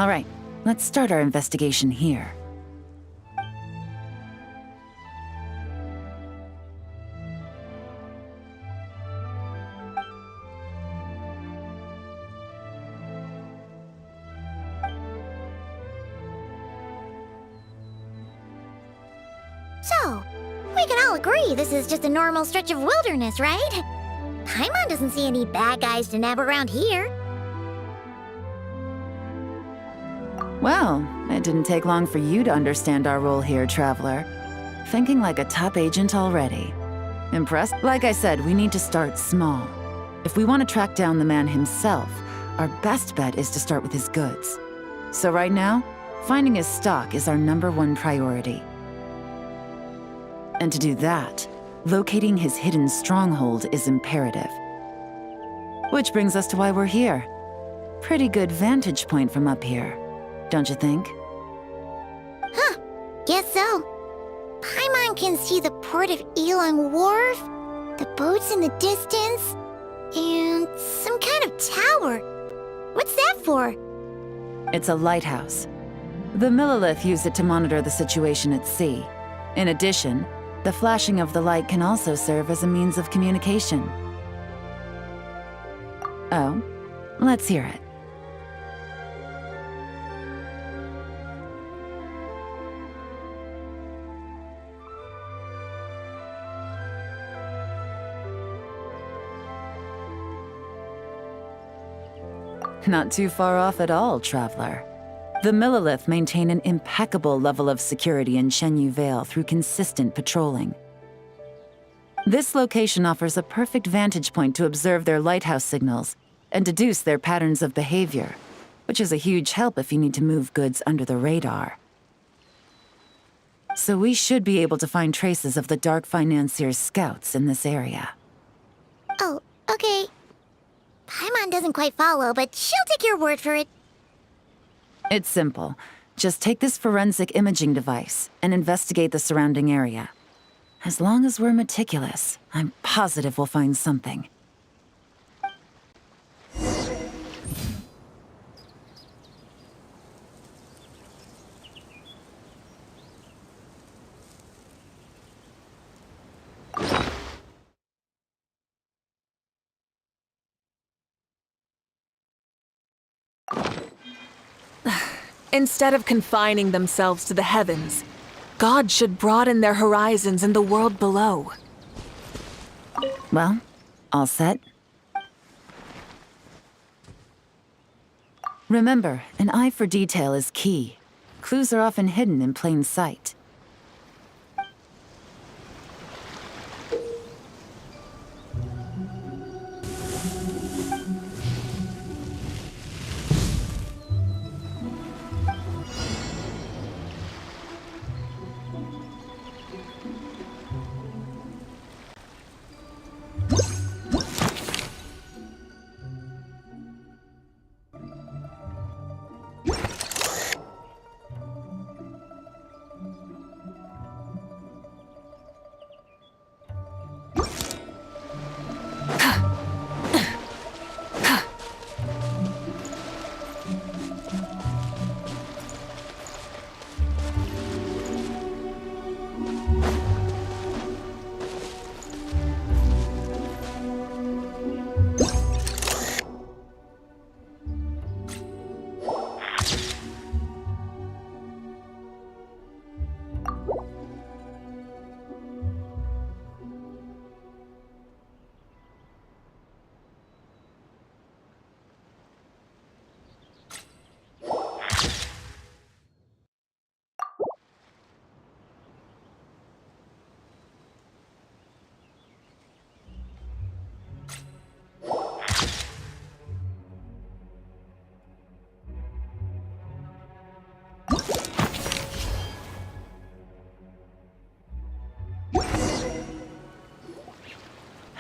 All right, let's start our investigation here. So, we can all agree this is just a normal stretch of wilderness, right? Paimon doesn't see any bad guys to nab around here. Well, it didn't take long for you to understand our role here, Traveler. Thinking like a top agent already. Impressed? Like I said, we need to start small. If we want to track down the man himself, our best bet is to start with his goods. So right now, finding his stock is our #1 priority. And to do that, locating his hidden stronghold is imperative. Which brings us to why we're here. Pretty good vantage point from up here, don't you think? Huh, guess so. Paimon can see the port of Yelan Wharf, the boats in the distance, and some kind of tower. What's that for? It's a lighthouse. The Millilith use it to monitor the situation at sea. In addition, the flashing of the light can also serve as a means of communication. Oh, let's hear it. Not too far off at all, Traveler. The Millilith maintain an impeccable level of security in Shenyu Vale through consistent patrolling. This location offers a perfect vantage point to observe their lighthouse signals and deduce their patterns of behavior, which is a huge help if you need to move goods under the radar. So we should be able to find traces of the Dark Financier's scouts in this area. Oh, okay. Paimon doesn't quite follow, but she'll take your word for it. It's simple. Just take this forensic imaging device and investigate the surrounding area. As long as we're meticulous, I'm positive we'll find something. Instead of confining themselves to the heavens, God should broaden their horizons in the world below. Well, all set? Remember, an eye for detail is key. Clues are often hidden in plain sight.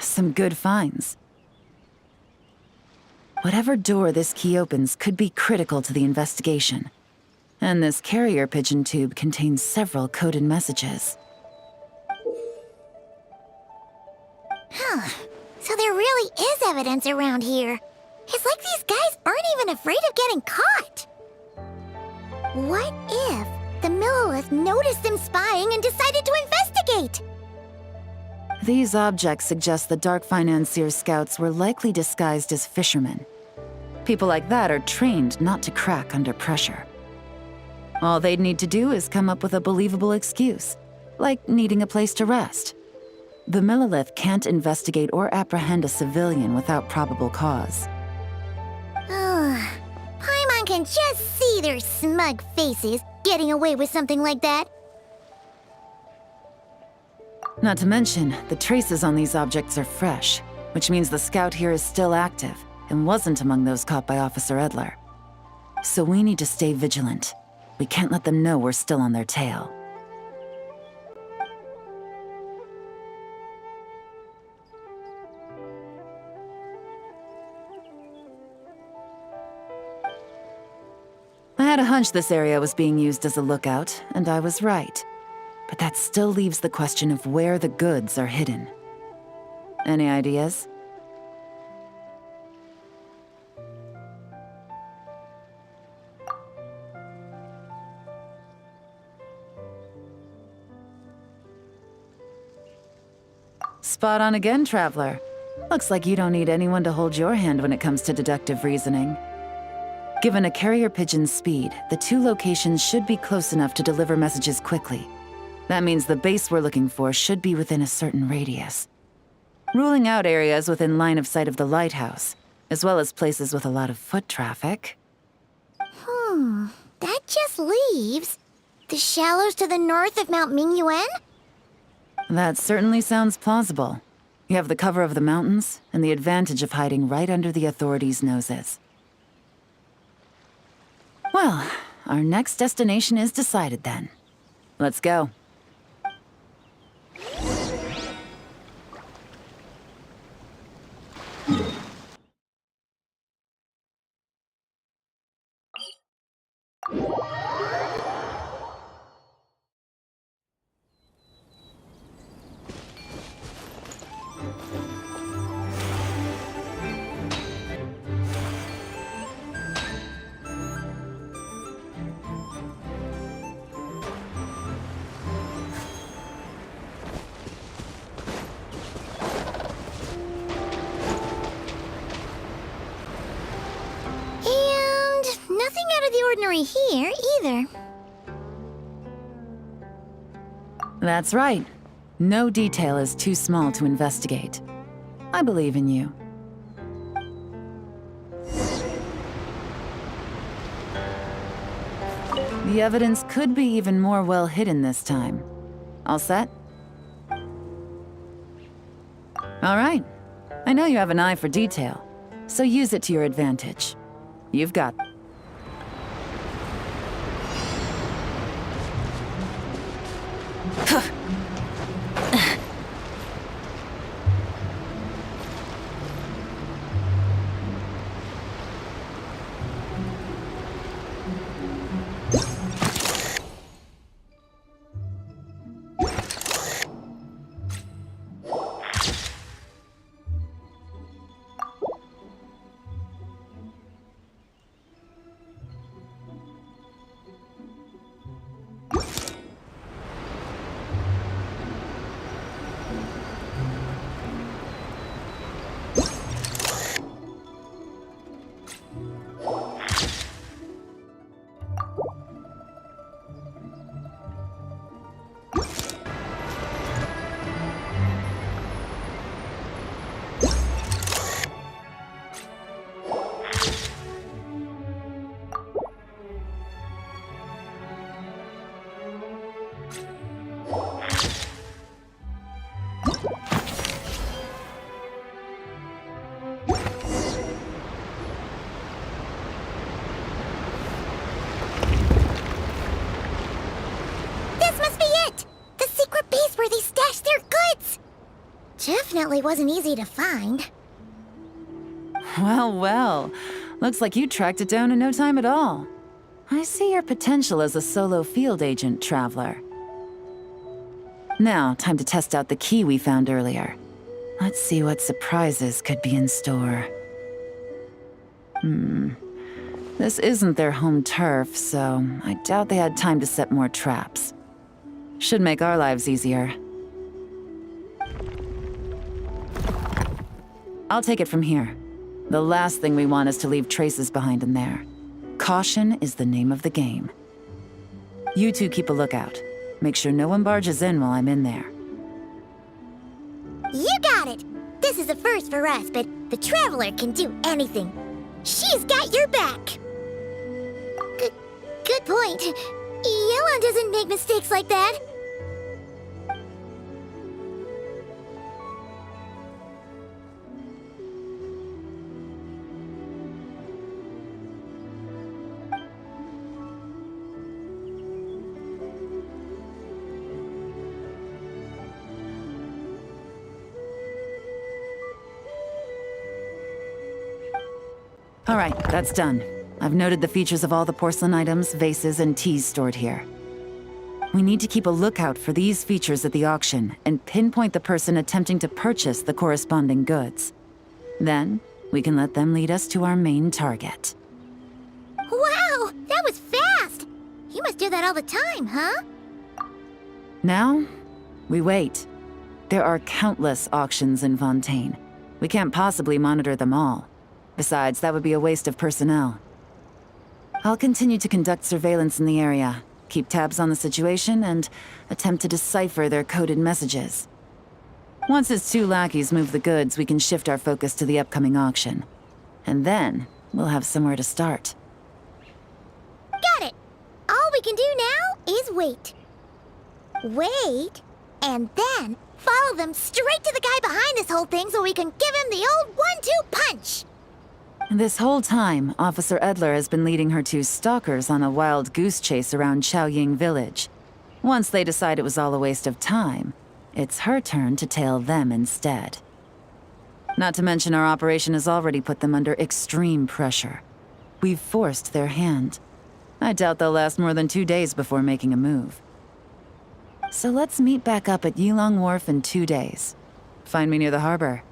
Some good finds. Whatever door this key opens could be critical to the investigation. And this carrier pigeon tube contains several coded messages. Huh. So there really is evidence around here. It's like these guys aren't even afraid of getting caught. What if the Millilith noticed them spying and decided to investigate? These objects suggest the Dark Financier scouts were likely disguised as fishermen. People like that are trained not to crack under pressure. All they'd need to do is come up with a believable excuse, like needing a place to rest. The Millilith can't investigate or apprehend a civilian without probable cause. Paimon can just see their smug faces getting away with something like that. Not to mention, the traces on these objects are fresh, which means the scout here is still active and wasn't among those caught by Officer Edler. So we need to stay vigilant. We can't let them know we're still on their tail. I had a hunch this area was being used as a lookout, and I was right. But that still leaves the question of where the goods are hidden. Any ideas? Spot on again, Traveler. Looks like you don't need anyone to hold your hand when it comes to deductive reasoning. Given a carrier pigeon's speed, the two locations should be close enough to deliver messages quickly. That means the base we're looking for should be within a certain radius. Ruling out areas within line of sight of the lighthouse, as well as places with a lot of foot traffic. That just leaves the shallows to the north of Mount Mingyuan? That certainly sounds plausible. You have the cover of the mountains, and the advantage of hiding right under the authorities' noses. Well, our next destination is decided then. Let's go. Nothing out of the ordinary here, either. That's right. No detail is too small to investigate. I believe in you. The evidence could be even more well hidden this time. All set? All right. I know you have an eye for detail, so use it to your advantage. You've got... Definitely wasn't easy to find. Well, well. Looks like you tracked it down in no time at all. I see your potential as a solo field agent, Traveler. Now, time to test out the key we found earlier. Let's see what surprises could be in store. This isn't their home turf, so I doubt they had time to set more traps. Should make our lives easier. I'll take it from here. The last thing we want is to leave traces behind in there. Caution is the name of the game. You two keep a lookout. Make sure no one barges in while I'm in there. You got it! This is a first for us, but the Traveler can do anything. She's got your back! Good point. Yelan doesn't make mistakes like that. All right, that's done. I've noted the features of all the porcelain items, vases, and teas stored here. We need to keep a lookout for these features at the auction and pinpoint the person attempting to purchase the corresponding goods. Then, we can let them lead us to our main target. Wow, that was fast! You must do that all the time, huh? Now, we wait. There are countless auctions in Fontaine. We can't possibly monitor them all. Besides, that would be a waste of personnel. I'll continue to conduct surveillance in the area, keep tabs on the situation, and attempt to decipher their coded messages. Once his two lackeys move the goods, we can shift our focus to the upcoming auction. And then, we'll have somewhere to start. Got it! All we can do now is wait. Wait, and then follow them straight to the guy behind this whole thing so we can give him the old 1-2 punch! This whole time, Officer Edler has been leading her two stalkers on a wild goose chase around Chaoying Village. Once they decide it was all a waste of time, it's her turn to tail them instead. Not to mention our operation has already put them under extreme pressure. We've forced their hand. I doubt they'll last more than 2 days before making a move. So let's meet back up at Yilong Wharf in 2 days. Find me near the harbor.